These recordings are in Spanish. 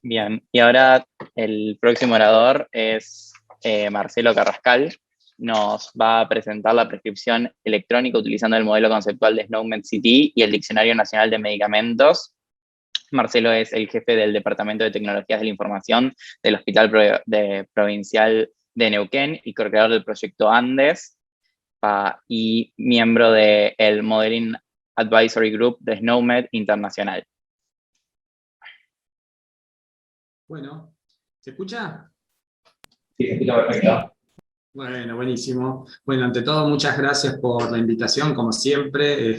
Bien, y ahora el próximo orador es Marcelo Carrascal. Nos va a presentar la prescripción electrónica utilizando el modelo conceptual de SNOMED-CT y el Diccionario Nacional de Medicamentos. Marcelo es el jefe del Departamento de Tecnologías de la Información del Hospital Provincial de Neuquén y co-creador del proyecto Andes, y miembro del Modeling Advisory Group de SNOMED Internacional. Bueno, ¿se escucha? Sí, se escucha perfecto. Bueno, buenísimo. Bueno, ante todo, muchas gracias por la invitación, como siempre.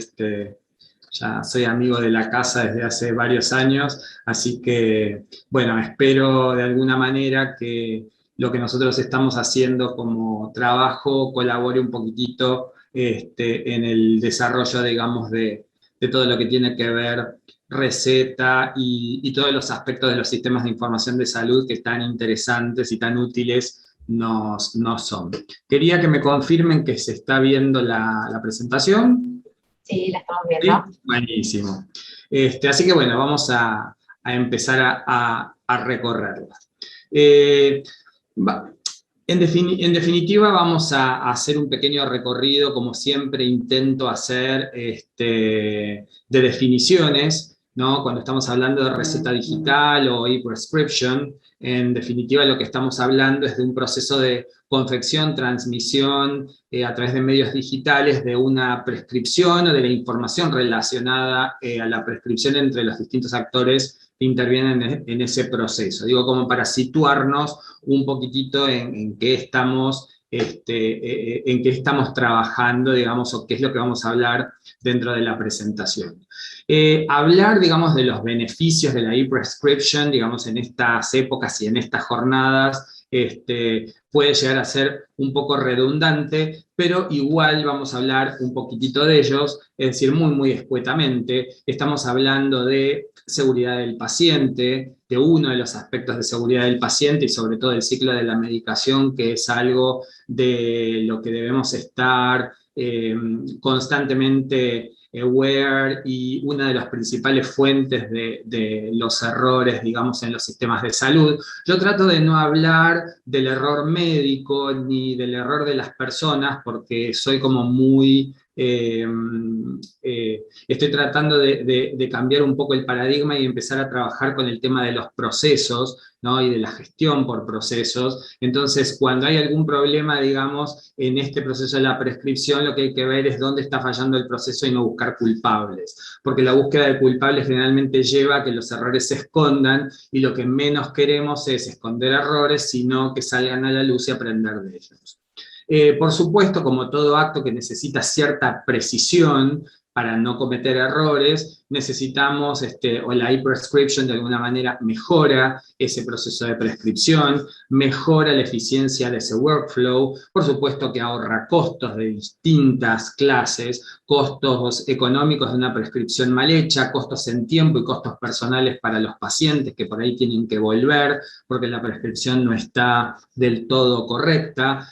Ya soy amigo de la casa desde hace varios años, así que, bueno, espero de alguna manera que lo que nosotros estamos haciendo como trabajo colabore un poquitito en el desarrollo, digamos, de todo lo que tiene que ver receta y todos los aspectos de los sistemas de información de salud que tan interesantes y tan útiles nos son. Quería que me confirmen que se está viendo la presentación. Sí, la estamos viendo. ¿Sí? Buenísimo. Así que bueno, vamos a empezar a recorrerla. En definitiva, vamos a hacer un pequeño recorrido, como siempre intento hacer, de definiciones, ¿no? Cuando estamos hablando de receta digital o e-prescription, en definitiva lo que estamos hablando es de un proceso de confección, transmisión a través de medios digitales de una prescripción o de la información relacionada a la prescripción entre los distintos actores que intervienen en ese proceso. Digo, como para situarnos un poquitito en qué estamos, en qué estamos trabajando, digamos, o qué es lo que vamos a hablar dentro de la presentación. Hablar, digamos, de los beneficios de la e-prescription, digamos, en estas épocas y en estas jornadas, puede llegar a ser un poco redundante, pero igual vamos a hablar un poquitito de ellos, es decir, muy escuetamente. Estamos hablando de seguridad del paciente, de uno de los aspectos de seguridad del paciente y sobre todo el ciclo de la medicación, que es algo de lo que debemos estar constantemente aware y una de las principales fuentes de los errores, digamos, en los sistemas de salud. Yo trato de no hablar del error médico ni del error de las personas porque soy como muy... estoy tratando de cambiar un poco el paradigma y empezar a trabajar con el tema de los procesos, ¿no? Y de la gestión por procesos. Entonces, cuando hay algún problema, digamos, en este proceso de la prescripción, lo que hay que ver es dónde está fallando el proceso y no buscar culpables, porque la búsqueda de culpables generalmente lleva a que los errores se escondan y lo que menos queremos es esconder errores, sino que salgan a la luz y aprender de ellos. Por supuesto, como todo acto que necesita cierta precisión para no cometer errores, necesitamos, o la e-prescription de alguna manera mejora ese proceso de prescripción, mejora la eficiencia de ese workflow, por supuesto que ahorra costos de distintas clases, costos económicos de una prescripción mal hecha, costos en tiempo y costos personales para los pacientes que por ahí tienen que volver porque la prescripción no está del todo correcta.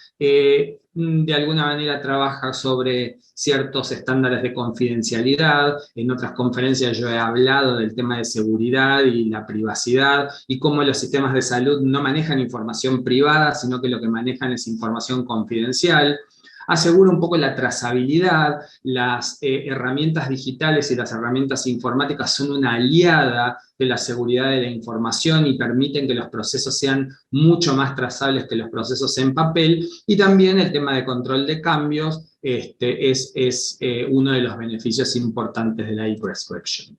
De alguna manera trabaja sobre ciertos estándares de confidencialidad. En otras conferencias yo he hablado del tema de seguridad y la privacidad y cómo los sistemas de salud no manejan información privada, sino que lo que manejan es información confidencial. Asegura un poco la trazabilidad. Las herramientas digitales y las herramientas informáticas son una aliada de la seguridad de la información y permiten que los procesos sean mucho más trazables que los procesos en papel. Y también el tema de control de cambios es uno de los beneficios importantes de la e-prescription.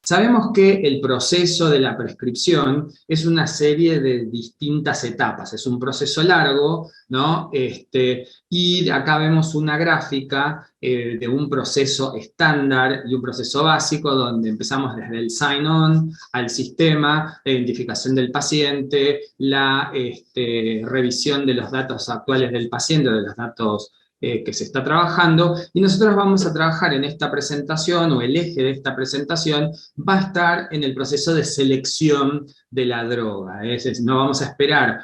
Sabemos que el proceso de la prescripción es una serie de distintas etapas, es un proceso largo, ¿no? Y acá vemos una gráfica de un proceso estándar y un proceso básico donde empezamos desde el sign-on al sistema, la identificación del paciente, la revisión de los datos actuales del paciente, de los datos que se está trabajando, y nosotros vamos a trabajar en esta presentación, o el eje de esta presentación va a estar en el proceso de selección de la droga. Es decir, no vamos a esperar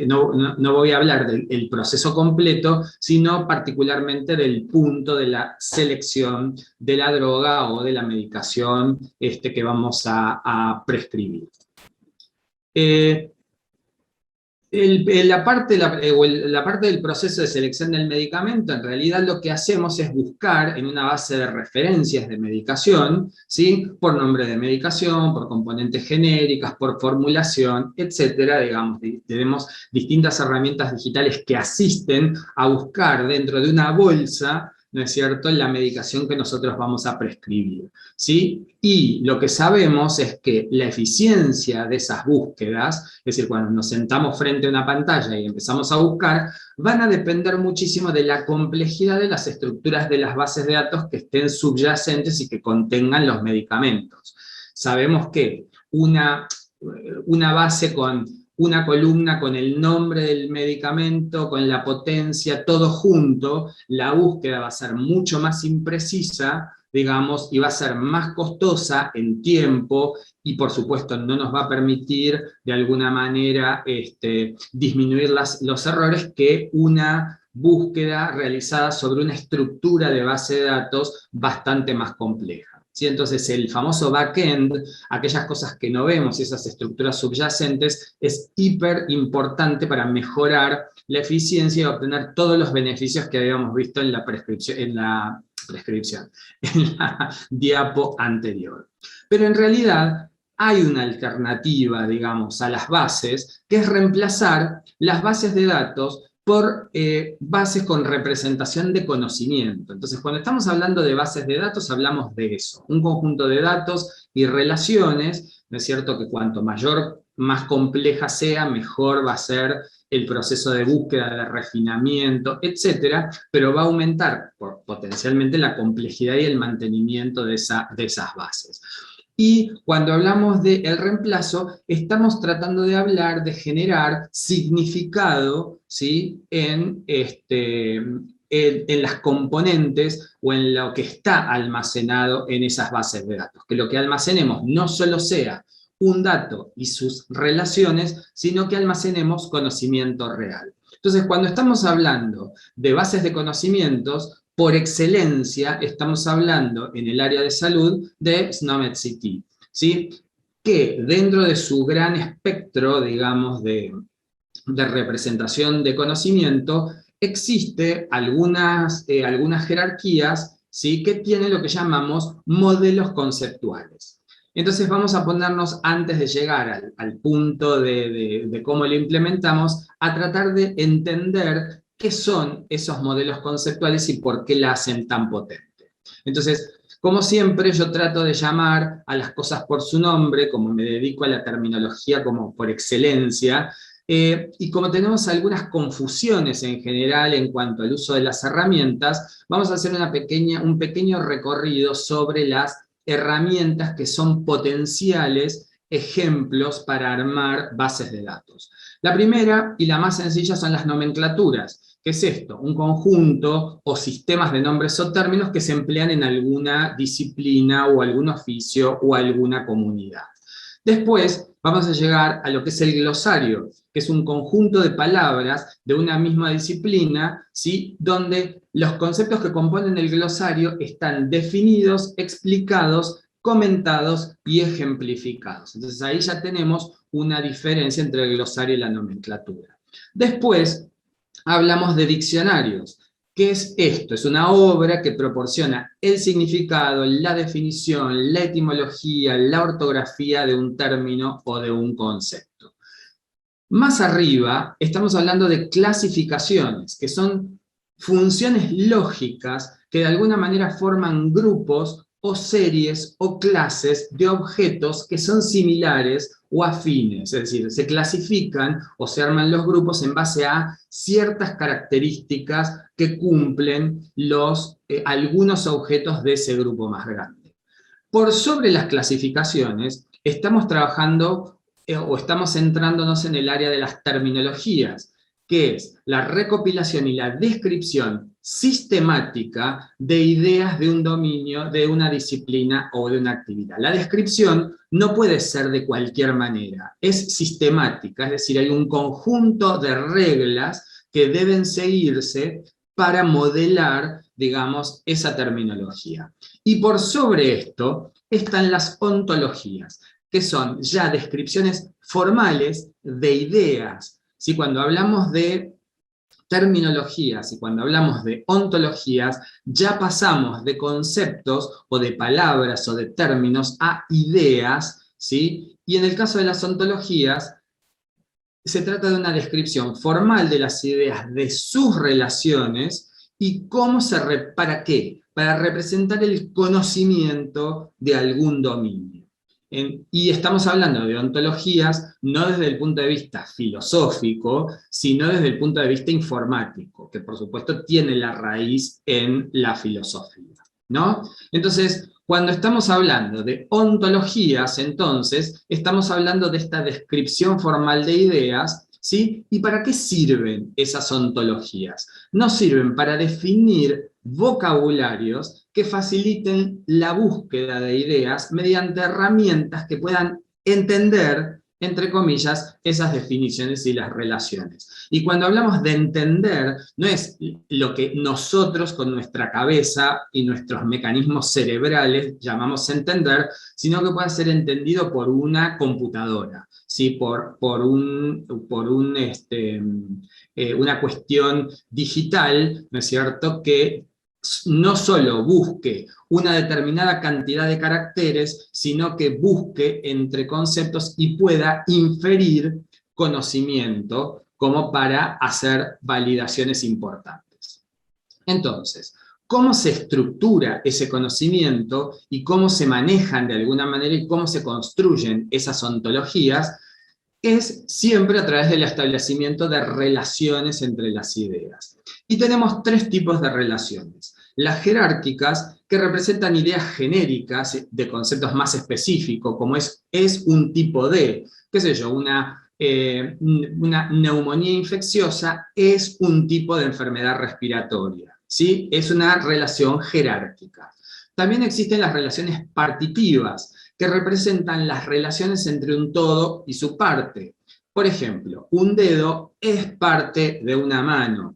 no voy a hablar del proceso completo, sino particularmente del punto de la selección de la droga o de la medicación que vamos a prescribir. La parte del proceso de selección del medicamento, en realidad lo que hacemos es buscar en una base de referencias de medicación, ¿sí? Por nombre de medicación, por componentes genéricas, por formulación, etcétera. Digamos, tenemos distintas herramientas digitales que asisten a buscar dentro de una bolsa, ¿no es cierto?, la medicación que nosotros vamos a prescribir, ¿sí? Y lo que sabemos es que la eficiencia de esas búsquedas, es decir, cuando nos sentamos frente a una pantalla y empezamos a buscar, van a depender muchísimo de la complejidad de las estructuras de las bases de datos que estén subyacentes y que contengan los medicamentos. Sabemos que una base con una columna con el nombre del medicamento, con la potencia, todo junto, la búsqueda va a ser mucho más imprecisa, digamos, y va a ser más costosa en tiempo, y por supuesto no nos va a permitir de alguna manera disminuir los errores que una búsqueda realizada sobre una estructura de base de datos bastante más compleja. ¿Sí? Entonces el famoso backend, aquellas cosas que no vemos, esas estructuras subyacentes, es hiper importante para mejorar la eficiencia y obtener todos los beneficios que habíamos visto en la diapo anterior. Pero en realidad hay una alternativa, digamos, a las bases, que es reemplazar las bases de datos por bases con representación de conocimiento. Entonces, cuando estamos hablando de bases de datos, hablamos de eso, un conjunto de datos y relaciones, ¿no es cierto?, que cuanto mayor, más compleja sea, mejor va a ser el proceso de búsqueda, de refinamiento, etcétera, pero va a aumentar potencialmente la complejidad y el mantenimiento de esas bases. Y cuando hablamos del reemplazo, estamos tratando de hablar de generar significado, ¿sí?, en las componentes o en lo que está almacenado en esas bases de datos. Que lo que almacenemos no solo sea un dato y sus relaciones, sino que almacenemos conocimiento real. Entonces, cuando estamos hablando de bases de conocimientos, por excelencia estamos hablando en el área de salud de SNOMED-CT, ¿sí?, que dentro de su gran espectro, digamos, de representación de conocimiento, existe algunas jerarquías, ¿sí?, que tienen lo que llamamos modelos conceptuales. Entonces vamos a ponernos, antes de llegar al punto de cómo lo implementamos, a tratar de entender qué son esos modelos conceptuales y por qué la hacen tan potente. Entonces, como siempre, yo trato de llamar a las cosas por su nombre, como me dedico a la terminología como por excelencia, y como tenemos algunas confusiones en general en cuanto al uso de las herramientas, vamos a hacer un pequeño recorrido sobre las herramientas que son potenciales ejemplos para armar bases de datos. La primera y la más sencilla son las nomenclaturas. ¿Qué es esto? Un conjunto o sistemas de nombres o términos que se emplean en alguna disciplina o algún oficio o alguna comunidad. Después vamos a llegar a lo que es el glosario, que es un conjunto de palabras de una misma disciplina, ¿sí?, donde los conceptos que componen el glosario están definidos, explicados, comentados y ejemplificados. Entonces ahí ya tenemos una diferencia entre el glosario y la nomenclatura. Después hablamos de diccionarios. ¿Qué es esto? Es una obra que proporciona el significado, la definición, la etimología, la ortografía de un término o de un concepto. Más arriba estamos hablando de clasificaciones, que son funciones lógicas que de alguna manera forman grupos o series o clases de objetos que son similares o afines, es decir, se clasifican o se arman los grupos en base a ciertas características que cumplen algunos objetos de ese grupo más grande. Por sobre las clasificaciones, estamos trabajando o estamos centrándonos en el área de las terminologías. que es la recopilación y la descripción sistemática de ideas de un dominio, de una disciplina o de una actividad. La descripción no puede ser de cualquier manera, es sistemática, es decir, hay un conjunto de reglas que deben seguirse para modelar, digamos, esa terminología. Y por sobre esto están las ontologías, que son ya descripciones formales de ideas. ¿Sí? Cuando hablamos de terminologías y cuando hablamos de ontologías, ya pasamos de conceptos o de palabras o de términos a ideas, ¿sí? Y en el caso de las ontologías, se trata de una descripción formal de las ideas, de sus relaciones y cómo ¿para qué? Para representar el conocimiento de algún dominio. Y estamos hablando de ontologías no desde el punto de vista filosófico, sino desde el punto de vista informático, que por supuesto tiene la raíz en la filosofía, ¿no? Entonces, cuando estamos hablando de ontologías, entonces, estamos hablando de esta descripción formal de ideas, ¿sí? ¿Y para qué sirven esas ontologías? Nos sirven para definir vocabularios que faciliten la búsqueda de ideas mediante herramientas que puedan entender, entre comillas, esas definiciones y las relaciones. Y cuando hablamos de entender, no es lo que nosotros con nuestra cabeza y nuestros mecanismos cerebrales llamamos entender, sino que puede ser entendido por una computadora, ¿sí? Una cuestión digital, ¿no es cierto?, que no solo busque una determinada cantidad de caracteres, sino que busque entre conceptos y pueda inferir conocimiento como para hacer validaciones importantes. Entonces, ¿cómo se estructura ese conocimiento y cómo se manejan de alguna manera y cómo se construyen esas ontologías? Es siempre a través del establecimiento de relaciones entre las ideas. Y tenemos tres tipos de relaciones. Las jerárquicas, que representan ideas genéricas de conceptos más específicos, como es un tipo de, qué sé yo, una neumonía infecciosa es un tipo de enfermedad respiratoria, ¿sí? Es una relación jerárquica. También existen las relaciones partitivas, que representan las relaciones entre un todo y su parte. Por ejemplo, un dedo es parte de una mano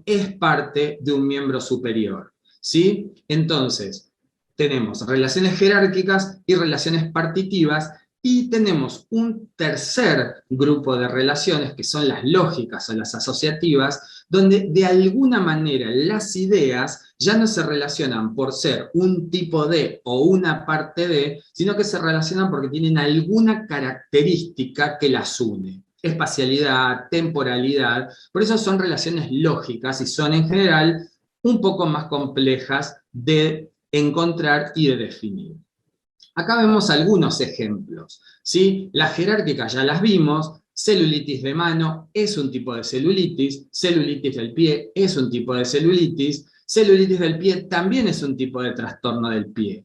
es parte de un miembro superior, ¿sí? Entonces, tenemos relaciones jerárquicas y relaciones partitivas, y tenemos un tercer grupo de relaciones, que son las lógicas o las asociativas, donde de alguna manera las ideas ya no se relacionan por ser un tipo de o una parte de, sino que se relacionan porque tienen alguna característica que las une. Espacialidad, temporalidad, por eso son relaciones lógicas y son en general un poco más complejas de encontrar y de definir. Acá vemos algunos ejemplos, ¿sí? Las jerárquicas ya las vimos. Celulitis de mano es un tipo de celulitis, celulitis del pie es un tipo de celulitis del pie también es un tipo de trastorno del pie.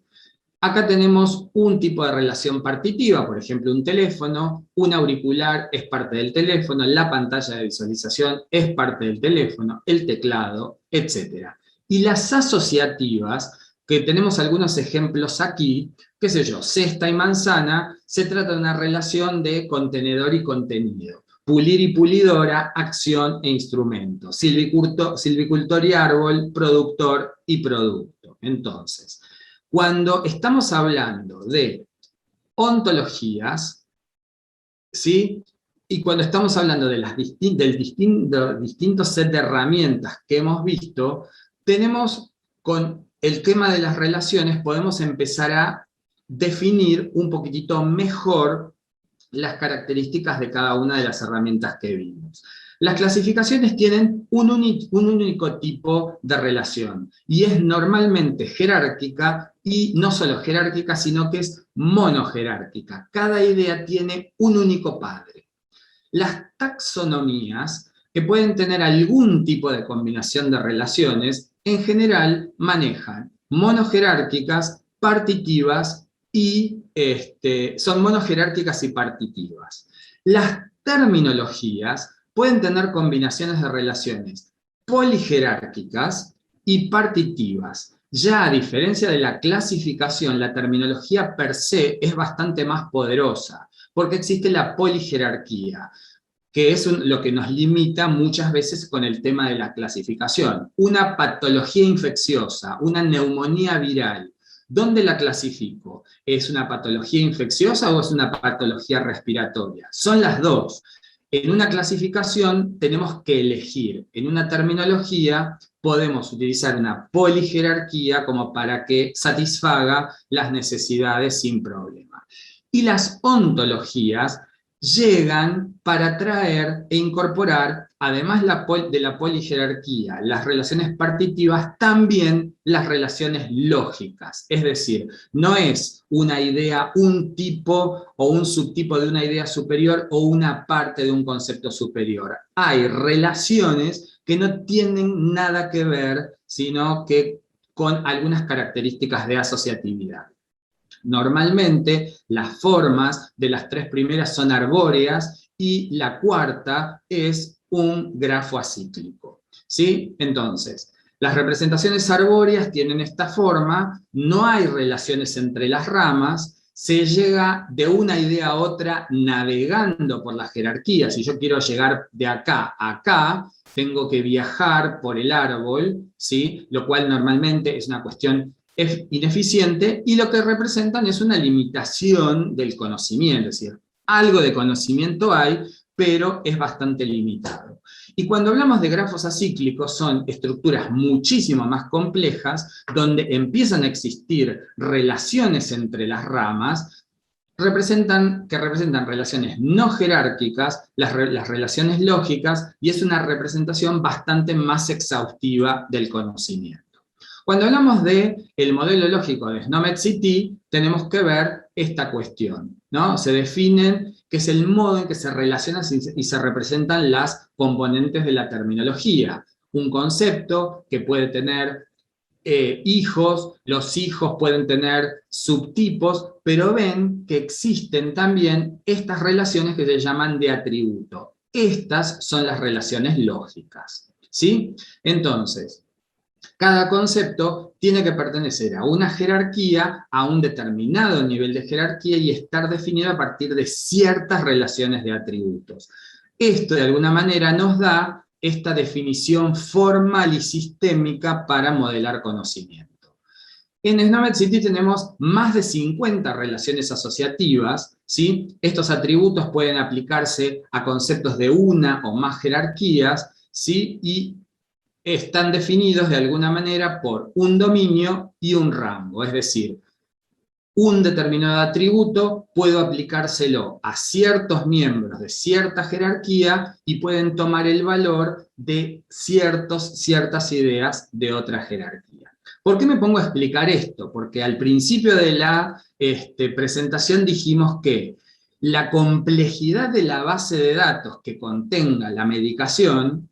Acá tenemos un tipo de relación partitiva, por ejemplo, un teléfono, un auricular es parte del teléfono, la pantalla de visualización es parte del teléfono, el teclado, etc. Y las asociativas, que tenemos algunos ejemplos aquí, qué sé yo, cesta y manzana, se trata de una relación de contenedor y contenido. Pulir y pulidora, acción e instrumento. Silvicultor y árbol, productor y producto. Entonces, cuando estamos hablando de ontologías, ¿sí? Y cuando estamos hablando de del distinto set de herramientas que hemos visto, tenemos con el tema de las relaciones, podemos empezar a definir un poquitito mejor las características de cada una de las herramientas que vimos. Las clasificaciones tienen un único tipo de relación, y es normalmente jerárquica, y no solo jerárquica, sino que es monojerárquica. Cada idea tiene un único padre. Las taxonomías, que pueden tener algún tipo de combinación de relaciones, en general manejan monojerárquicas, partitivas y son monojerárquicas y partitivas. Las terminologías pueden tener combinaciones de relaciones polijerárquicas y partitivas. Ya a diferencia de la clasificación, la terminología per se es bastante más poderosa, porque existe la polijerarquía, que es lo que nos limita muchas veces con el tema de la clasificación. Una patología infecciosa, una neumonía viral, ¿dónde la clasifico? ¿Es una patología infecciosa o es una patología respiratoria? Son las dos. En una clasificación tenemos que elegir. En una terminología podemos utilizar una polijerarquía como para que satisfaga las necesidades sin problema. Y las ontologías llegan para traer e incorporar, además de la polijerarquía, las relaciones partitivas, también las relaciones lógicas. Es decir, no es una idea, un tipo o un subtipo de una idea superior o una parte de un concepto superior. Hay relaciones que no tienen nada que ver, sino que con algunas características de asociatividad. Normalmente las formas de las tres primeras son arbóreas y la cuarta es un grafo acíclico, ¿sí? Entonces, las representaciones arbóreas tienen esta forma, no hay relaciones entre las ramas, se llega de una idea a otra navegando por la jerarquía. Si yo quiero llegar de acá a acá, tengo que viajar por el árbol, ¿sí? Lo cual normalmente es una cuestión ineficiente, y lo que representan es una limitación del conocimiento, es decir, algo de conocimiento hay, pero es bastante limitado. Y cuando hablamos de grafos acíclicos, son estructuras muchísimo más complejas, donde empiezan a existir relaciones entre las ramas, que representan relaciones no jerárquicas, las relaciones lógicas, y es una representación bastante más exhaustiva del conocimiento. Cuando hablamos del modelo lógico de Snomet-City, tenemos que ver esta cuestión, ¿no? Se definen qué es el modo en que se relacionan y se representan las componentes de la terminología. Un concepto que puede tener hijos, los hijos pueden tener subtipos, pero ven que existen también estas relaciones que se llaman de atributo. Estas son las relaciones lógicas, ¿sí? Entonces, cada concepto tiene que pertenecer a una jerarquía, a un determinado nivel de jerarquía y estar definido a partir de ciertas relaciones de atributos. Esto de alguna manera nos da esta definición formal y sistémica para modelar conocimiento. En Snomet-City tenemos más de 50 relaciones asociativas, ¿sí? Estos atributos pueden aplicarse a conceptos de una o más jerarquías, ¿sí? Y están definidos de alguna manera por un dominio y un rango, es decir, un determinado atributo puedo aplicárselo a ciertos miembros de cierta jerarquía y pueden tomar el valor de ciertas ideas de otra jerarquía. ¿Por qué me pongo a explicar esto? Porque al principio de la presentación dijimos que la complejidad de la base de datos que contenga la medicación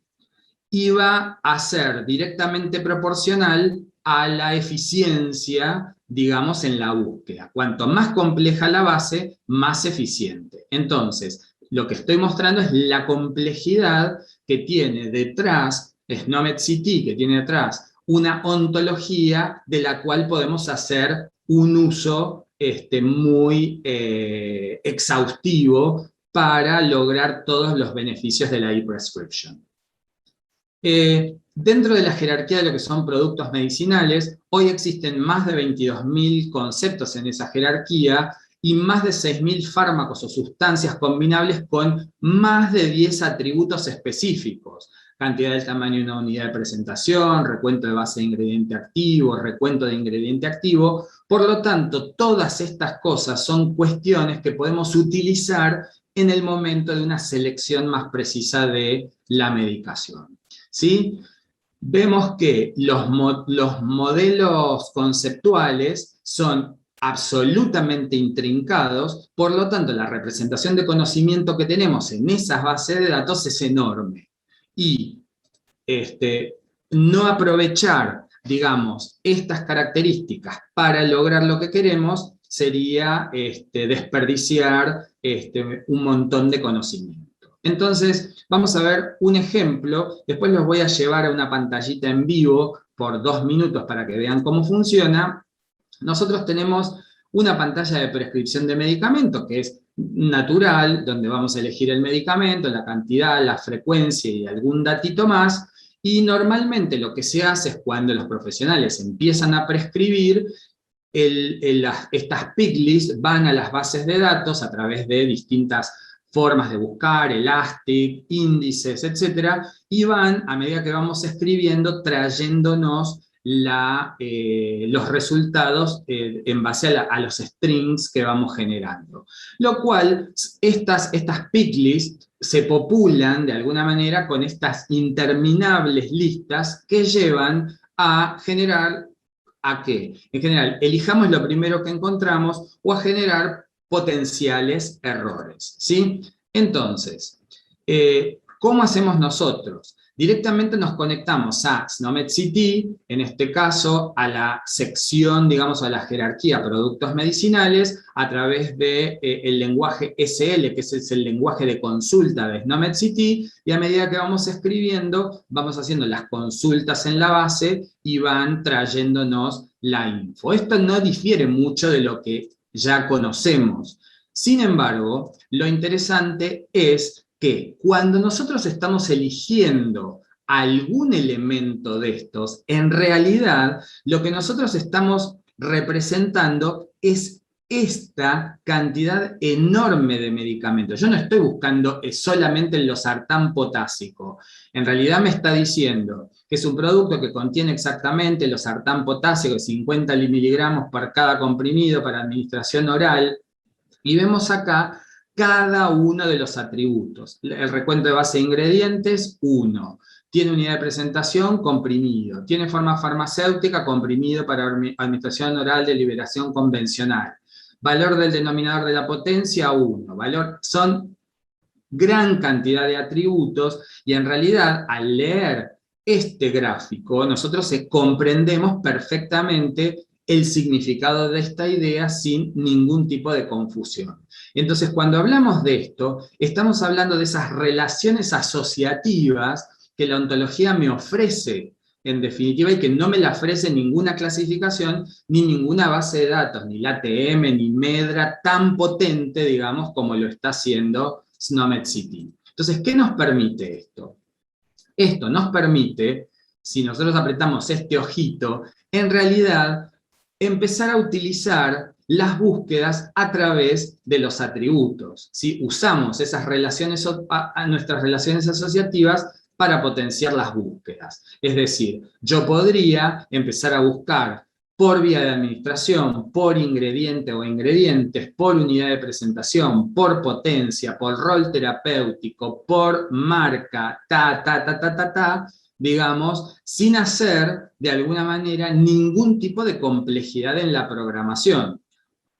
iba a ser directamente proporcional a la eficiencia, digamos, en la búsqueda. Cuanto más compleja la base, más eficiente. Entonces, lo que estoy mostrando es la complejidad que tiene detrás Snomet-City, que tiene detrás una ontología de la cual podemos hacer un uso muy exhaustivo para lograr todos los beneficios de la e-prescription. Dentro de la jerarquía de lo que son productos medicinales, hoy existen más de 22.000 conceptos en esa jerarquía y más de 6.000 fármacos o sustancias combinables con más de 10 atributos específicos. Cantidad del tamaño de una unidad de presentación, recuento de base de ingrediente activo, recuento de ingrediente activo. Por lo tanto, todas estas cosas son cuestiones que podemos utilizar en el momento de una selección más precisa de la medicación, ¿sí? Vemos que los modelos conceptuales son absolutamente intrincados, por lo tanto la representación de conocimiento que tenemos en esas bases de datos es enorme. Y no aprovechar, digamos, estas características para lograr lo que queremos sería desperdiciar un montón de conocimiento. Entonces, vamos a ver un ejemplo, después los voy a llevar a una pantallita en vivo por 2 minutos para que vean cómo funciona. Nosotros tenemos una pantalla de prescripción de medicamento que es natural, donde vamos a elegir el medicamento, la cantidad, la frecuencia y algún datito más, y normalmente lo que se hace es cuando los profesionales empiezan a prescribir, estas pick lists van a las bases de datos a través de distintas formas de buscar, Elastic, índices, etcétera, y van, a medida que vamos escribiendo, trayéndonos los resultados en base a los strings que vamos generando. Lo cual, estas pick lists se populan de alguna manera con estas interminables listas que llevan a generar ¿a qué? En general, elijamos lo primero que encontramos o a generar potenciales errores, ¿sí? Entonces, ¿cómo hacemos nosotros? Directamente nos conectamos a SNOMED-CT, en este caso a la sección, digamos, a la jerarquía productos medicinales, a través del lenguaje SL, que es el lenguaje de consulta de SNOMED-CT, y a medida que vamos escribiendo, vamos haciendo las consultas en la base y van trayéndonos la info. Esto no difiere mucho de lo que ya conocemos. Sin embargo, lo interesante es que cuando nosotros estamos eligiendo algún elemento de estos, en realidad lo que nosotros estamos representando es esta cantidad enorme de medicamentos. Yo no estoy buscando solamente el losartán potásico. En realidad me está diciendo que es un producto que contiene exactamente el losartán potásico de 50 miligramos por cada comprimido para administración oral. Y vemos acá cada uno de los atributos. El recuento de base de ingredientes, 1. Tiene unidad de presentación, comprimido. Tiene forma farmacéutica, comprimido para administración oral de liberación convencional. Valor del denominador de la potencia, 1. Son gran cantidad de atributos y en realidad al leer este gráfico nosotros comprendemos perfectamente el significado de esta idea sin ningún tipo de confusión. Entonces, cuando hablamos de esto, estamos hablando de esas relaciones asociativas que la ontología me ofrece, en definitiva, y que no me la ofrece ninguna clasificación, ni ninguna base de datos, ni la ATM, ni Medra, tan potente, digamos, como lo está haciendo SNOMED-CT. Entonces, ¿qué nos permite esto? Esto nos permite, si nosotros apretamos este ojito, en realidad empezar a utilizar las búsquedas a través de los atributos. ¿Sí? Usamos esas relaciones, nuestras relaciones asociativas para potenciar las búsquedas. Es decir, yo podría empezar a buscar por vía de administración, por ingrediente o ingredientes, por unidad de presentación, por potencia, por rol terapéutico, por marca, digamos, sin hacer, de alguna manera, ningún tipo de complejidad en la programación.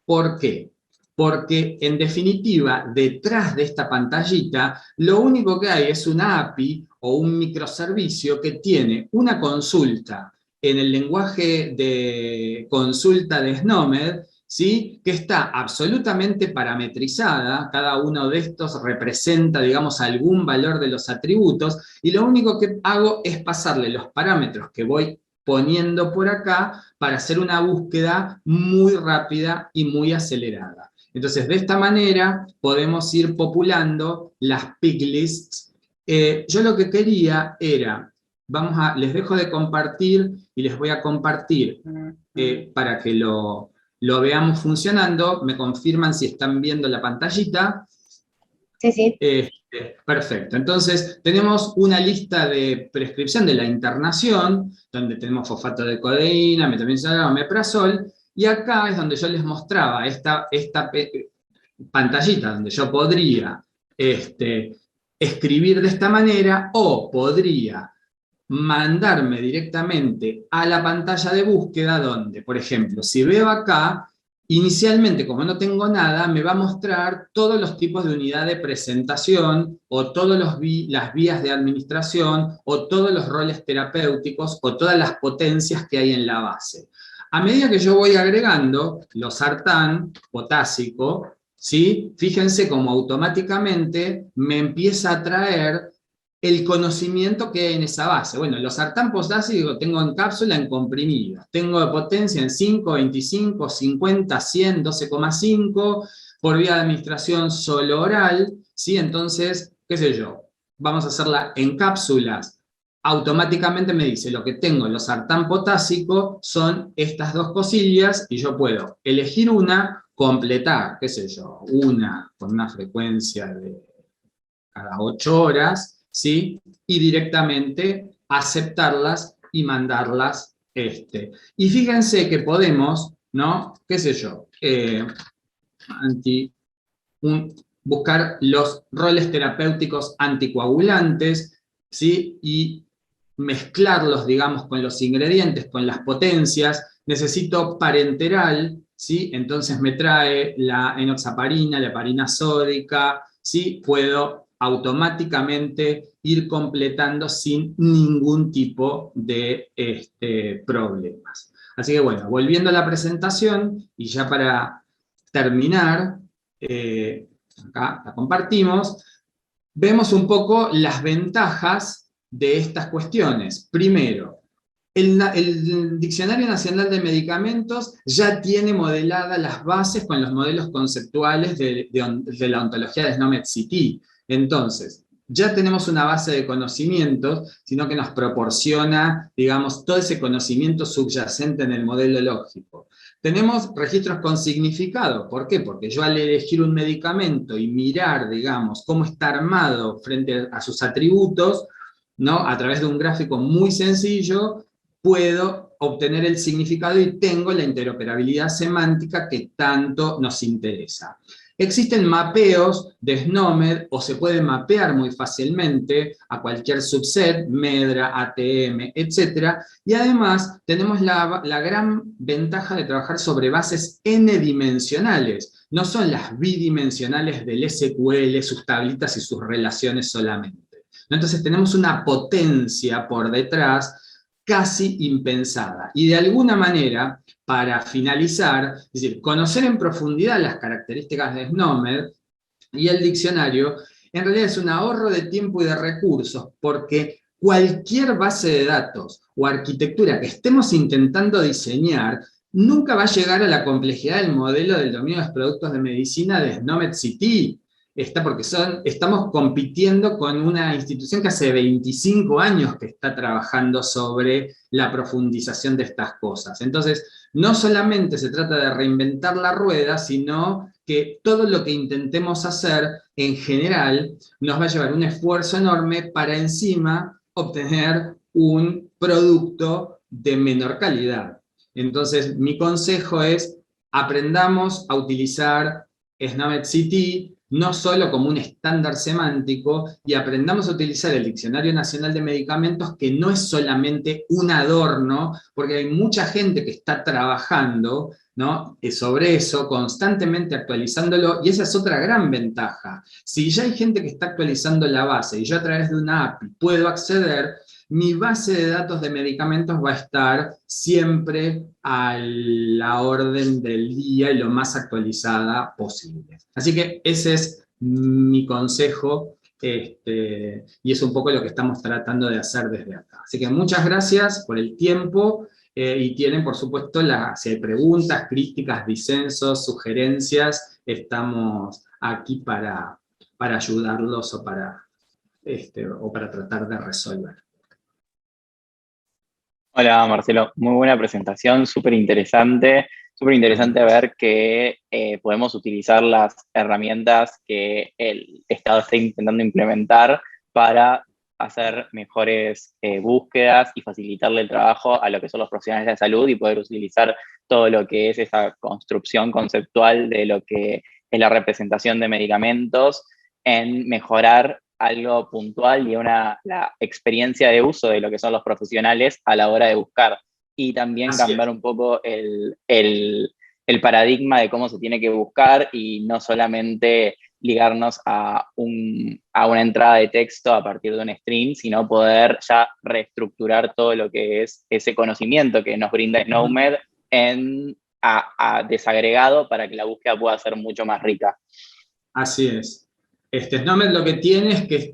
¿Por qué? Porque, en definitiva, detrás de esta pantallita, lo único que hay es una API o un microservicio que tiene una consulta en el lenguaje de consulta de SNOMED, ¿sí? Que está absolutamente parametrizada, cada uno de estos representa, digamos, algún valor de los atributos, y lo único que hago es pasarle los parámetros que voy poniendo por acá para hacer una búsqueda muy rápida y muy acelerada. Entonces, de esta manera podemos ir populando las pick lists. Yo lo que quería era, les dejo de compartir y les voy a compartir para que lo veamos funcionando. Me confirman si están viendo la pantallita. Sí, sí. Perfecto. Entonces, tenemos una lista de prescripción de la internación, donde tenemos fosfato de codeína, metamizolol, omeprazol, y acá es donde yo les mostraba esta pantallita, donde yo podría escribir de esta manera, o podría mandarme directamente a la pantalla de búsqueda, donde, por ejemplo, si veo acá, inicialmente, como no tengo nada, me va a mostrar todos los tipos de unidad de presentación, o todas las vías de administración, o todos los roles terapéuticos, o todas las potencias que hay en la base. A medida que yo voy agregando losartán potásico, ¿sí? Fíjense cómo automáticamente me empieza a traer el conocimiento que hay en esa base. Bueno, los sartán postácicos tengo en cápsula en comprimidas, tengo de potencia en 5, 25, 50, 100, 12,5, por vía de administración solo oral, ¿sí? Entonces, qué sé yo, vamos a hacerla en cápsulas. Automáticamente me dice lo que tengo, los sartán potásico son estas dos cosillas y yo puedo elegir una, completar, qué sé yo, una con una frecuencia de cada 8 horas, ¿sí? Y directamente aceptarlas y mandarlas. Y fíjense que podemos, ¿no? ¿Qué sé yo? Anti, buscar los roles terapéuticos anticoagulantes, ¿sí? Y mezclarlos, digamos, con los ingredientes, con las potencias. Necesito parenteral, ¿sí? Entonces me trae la enoxaparina, la heparina sódica, ¿sí? Puedo automáticamente ir completando sin ningún tipo de problemas. Así que bueno, volviendo a la presentación, y ya para terminar, acá la compartimos, vemos un poco las ventajas de estas cuestiones. Primero, el Diccionario Nacional de Medicamentos ya tiene modeladas las bases con los modelos conceptuales de la ontología de SNOMED-CT. Entonces, ya tenemos una base de conocimientos, sino que nos proporciona, digamos, todo ese conocimiento subyacente en el modelo lógico. Tenemos registros con significado. ¿Por qué? Porque yo al elegir un medicamento y mirar, digamos, cómo está armado frente a sus atributos, ¿no? A través de un gráfico muy sencillo, puedo obtener el significado y tengo la interoperabilidad semántica que tanto nos interesa. Existen mapeos de SNOMED o se puede mapear muy fácilmente a cualquier subset, MEDRA, ATM, etc. Y además tenemos la gran ventaja de trabajar sobre bases n-dimensionales. No son las bidimensionales del SQL, sus tablitas y sus relaciones solamente. Entonces tenemos una potencia por detrás casi impensada. Y de alguna manera, para finalizar, es decir, conocer en profundidad las características de SNOMED y el diccionario, en realidad es un ahorro de tiempo y de recursos, porque cualquier base de datos o arquitectura que estemos intentando diseñar nunca va a llegar a la complejidad del modelo del dominio de los productos de medicina de SNOMED-CT. Porque estamos compitiendo con una institución que hace 25 años que está trabajando sobre la profundización de estas cosas. Entonces, no solamente se trata de reinventar la rueda, sino que todo lo que intentemos hacer, en general, nos va a llevar un esfuerzo enorme para encima obtener un producto de menor calidad. Entonces, mi consejo es, aprendamos a utilizar SNOMED-CT, no solo como un estándar semántico, y aprendamos a utilizar el Diccionario Nacional de Medicamentos, que no es solamente un adorno, porque hay mucha gente que está trabajando, ¿no?, sobre eso, constantemente actualizándolo, y esa es otra gran ventaja. Si ya hay gente que está actualizando la base, y yo a través de una API puedo acceder, mi base de datos de medicamentos va a estar siempre a la orden del día y lo más actualizada posible. Así que ese es mi consejo, y es un poco lo que estamos tratando de hacer desde acá. Así que muchas gracias por el tiempo, y tienen, por supuesto, si hay preguntas, críticas, disensos, sugerencias, estamos aquí para ayudarlos o para tratar de resolver. Hola Marcelo, muy buena presentación, súper interesante ver que podemos utilizar las herramientas que el Estado está intentando implementar para hacer mejores búsquedas y facilitarle el trabajo a lo que son los profesionales de salud y poder utilizar todo lo que es esa construcción conceptual de lo que es la representación de medicamentos en mejorar algo puntual y la experiencia de uso de lo que son los profesionales a la hora de buscar. Y también cambiar un poco el paradigma de cómo se tiene que buscar y no solamente ligarnos a una entrada de texto a partir de un string, sino poder ya reestructurar todo lo que es ese conocimiento que nos brinda SNOMED en a desagregado para que la búsqueda pueda ser mucho más rica. Así es. Snowmed lo que tiene es que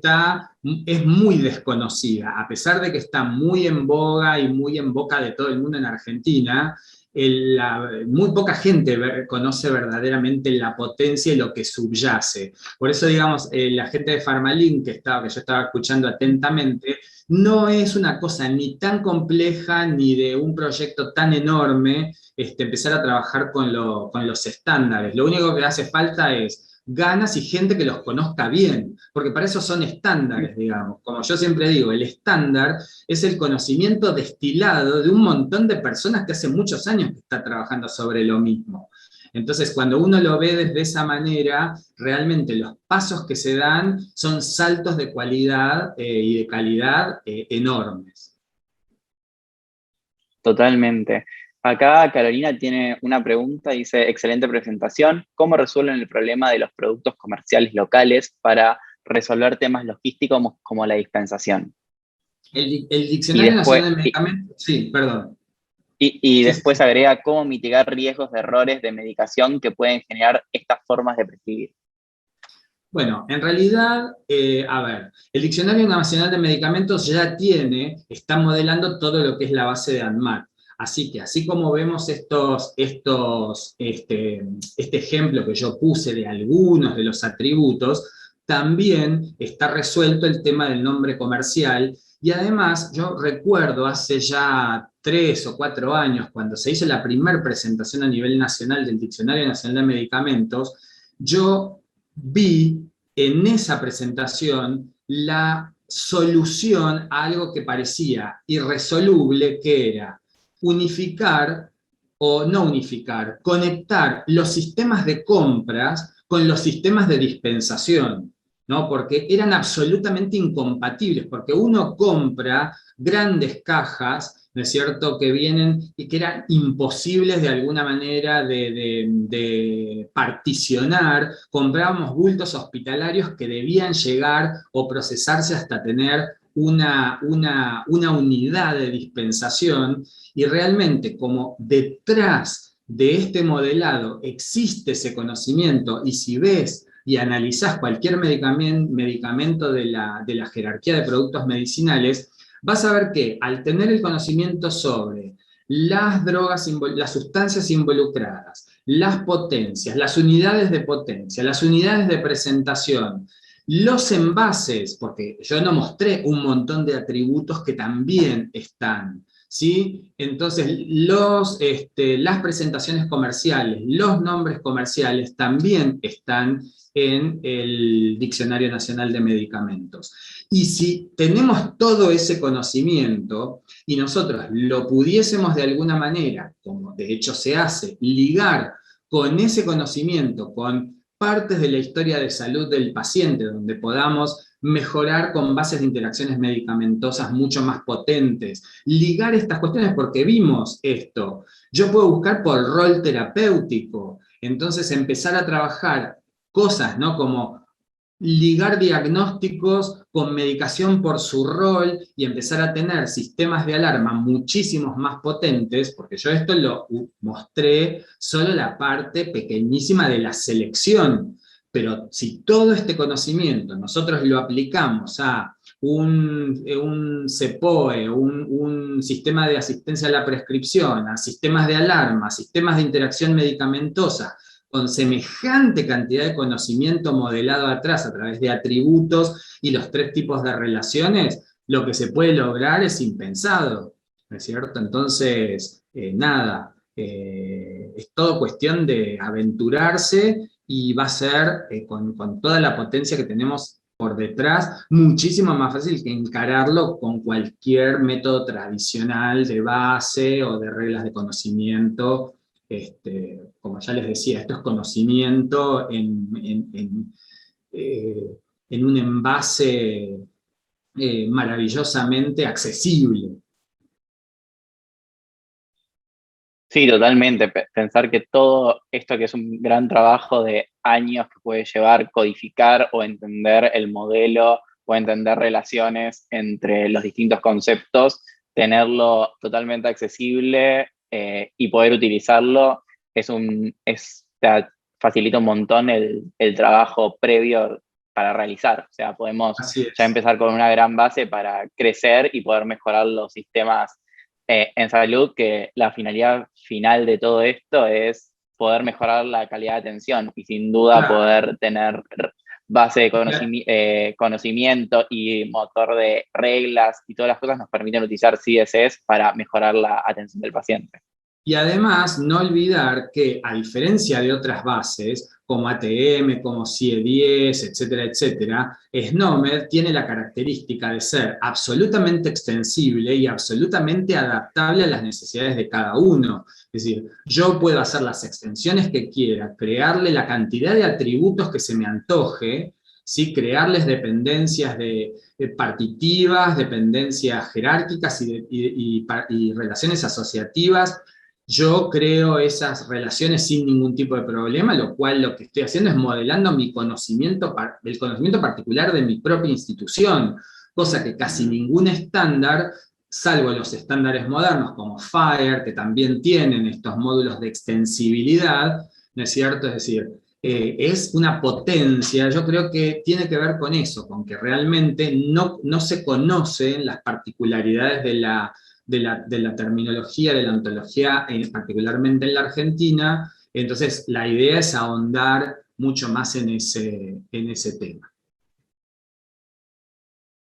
es muy desconocida, a pesar de que está muy en boga y muy en boca de todo el mundo en Argentina. Muy poca gente conoce verdaderamente la potencia y lo que subyace. Por eso, digamos, la gente de Pharmalink, que yo estaba escuchando atentamente, no es una cosa ni tan compleja ni de un proyecto tan enorme empezar a trabajar con los estándares. Lo único que hace falta es ganas y gente que los conozca bien, porque para eso son estándares, digamos. Como yo siempre digo, el estándar es el conocimiento destilado de un montón de personas que hace muchos años que está trabajando sobre lo mismo. Entonces, cuando uno lo ve desde esa manera, realmente los pasos que se dan son saltos de cualidad y de calidad enormes. Totalmente. Acá Carolina tiene una pregunta, dice, excelente presentación. ¿Cómo resuelven el problema de los productos comerciales locales para resolver temas logísticos como la dispensación? El Y Diccionario después, Nacional de Medicamentos, sí, perdón. y Sí, sí, después sí. agrega cómo mitigar riesgos de errores de medicación que pueden generar estas formas de prescribir. Bueno, en realidad, a ver, el Diccionario Nacional de Medicamentos ya está modelando todo lo que es la base de ANMAT. Así que, así como vemos este ejemplo que yo puse de algunos de los atributos, también está resuelto el tema del nombre comercial. Y además, yo recuerdo hace ya 3 o 4 años, cuando se hizo la primera presentación a nivel nacional del Diccionario Nacional de Medicamentos, yo vi en esa presentación la solución a algo que parecía irresoluble, que era unificar o no unificar, conectar los sistemas de compras con los sistemas de dispensación, ¿no? Porque eran absolutamente incompatibles, porque uno compra grandes cajas, ¿no es cierto?, que vienen y que eran imposibles de alguna manera de particionar. Comprábamos bultos hospitalarios que debían llegar o procesarse hasta tener una unidad de dispensación, y realmente como detrás de este modelado existe ese conocimiento, y si ves y analizás cualquier medicamento de la jerarquía de productos medicinales, vas a ver que al tener el conocimiento sobre las drogas, las sustancias involucradas, las potencias, las unidades de potencia, las unidades de presentación, los envases, porque yo no mostré un montón de atributos que también están, ¿sí? Entonces, las presentaciones comerciales, los nombres comerciales también están en el Diccionario Nacional de Medicamentos. Y si tenemos todo ese conocimiento y nosotros lo pudiésemos de alguna manera, como de hecho se hace, ligar con ese conocimiento, con partes de la historia de salud del paciente, donde podamos mejorar con bases de interacciones medicamentosas mucho más potentes, ligar estas cuestiones, porque vimos esto. Yo puedo buscar por rol terapéutico, entonces empezar a trabajar cosas, ¿no?, como ligar diagnósticos con medicación por su rol y empezar a tener sistemas de alarma muchísimos más potentes, porque yo esto lo mostré solo la parte pequeñísima de la selección, pero si todo este conocimiento nosotros lo aplicamos a un CEPOE, un sistema de asistencia a la prescripción, a sistemas de alarma, sistemas de interacción medicamentosa, con semejante cantidad de conocimiento modelado atrás a través de atributos y los 3 tipos de relaciones, lo que se puede lograr es impensado, ¿no es cierto? Entonces, nada, es todo cuestión de aventurarse, y va a ser, con toda la potencia que tenemos por detrás, muchísimo más fácil que encararlo con cualquier método tradicional de base o de reglas de conocimiento. Como ya les decía, esto es conocimiento en un envase maravillosamente accesible. Sí, totalmente. Pensar que todo esto que es un gran trabajo de años que puede llevar codificar o entender el modelo o entender relaciones entre los distintos conceptos, tenerlo totalmente accesible y poder utilizarlo te facilita un montón el trabajo previo para realizar. O sea, podemos Así ya es. empezar con una gran base para crecer y poder mejorar los sistemas en salud, que la finalidad final de todo esto es poder mejorar la calidad de atención y sin duda Claro. poder tener base de conocimiento y motor de reglas y todas las cosas nos permiten utilizar CSS para mejorar la atención del paciente. Y además, no olvidar que, a diferencia de otras bases, como ATM, como CIE10, etcétera, etcétera, SNOMED tiene la característica de ser absolutamente extensible y absolutamente adaptable a las necesidades de cada uno. Es decir, yo puedo hacer las extensiones que quiera, crearle la cantidad de atributos que se me antoje, ¿sí? Crearles dependencias partitivas, dependencias jerárquicas y relaciones asociativas. Yo creo esas relaciones sin ningún tipo de problema, lo cual lo que estoy haciendo es modelando mi conocimiento, el conocimiento particular de mi propia institución, cosa que casi ningún estándar, salvo los estándares modernos como FAIR, que también tienen estos módulos de extensibilidad, ¿no es cierto? Es decir, es una potencia, yo creo que tiene que ver con eso, con que realmente no se conocen las particularidades de la terminología, de la ontología, particularmente en la Argentina. Entonces, la idea es ahondar mucho más en ese tema.